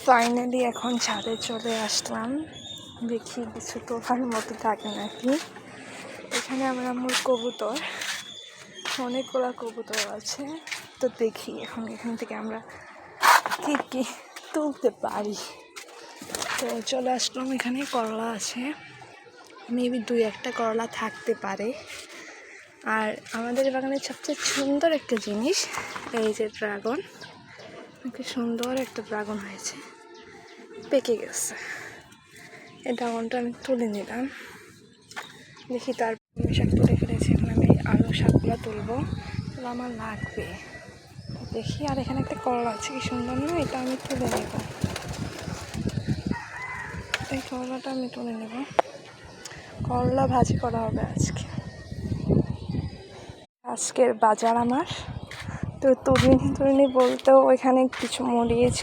Finally এখন ছাদে চলে আসলাম, দেখি কিছু তোফার মতো থাকে নাকি। এখানে আমার আম্মুর কবুতর, অনেকগুলো কবুতর আছে, তো দেখি এখন এখান থেকে আমরা কি কি তুলতে পারি। তো চলে আসলাম, এখানে করলা আছে, মেবি 2-1টা করলা থাকতে পারে। আর আমাদের বাগানের সবচেয়ে সুন্দর একটা জিনিস এই যে ড্রাগন, কি সুন্দর একটা ড্রাগন হয়েছে, পেকে গেছে। এই ড্রাগনটা আমি তুলে নিলাম, দেখি তার শাক তুলে ফেলেছি। এখন আমি আরও শাকগুলো তুলবো, আমার লাগবে দেখি। আর এখানে একটা করলা আছে, কি সুন্দর না, এটা আমি তুলে নেব, এই করলাটা আমি তুলে নেব। করলা ভাজি করা হবে আজকের বাজার আমার। তো তরুণী বলতেও এখানে কিছু মরিচ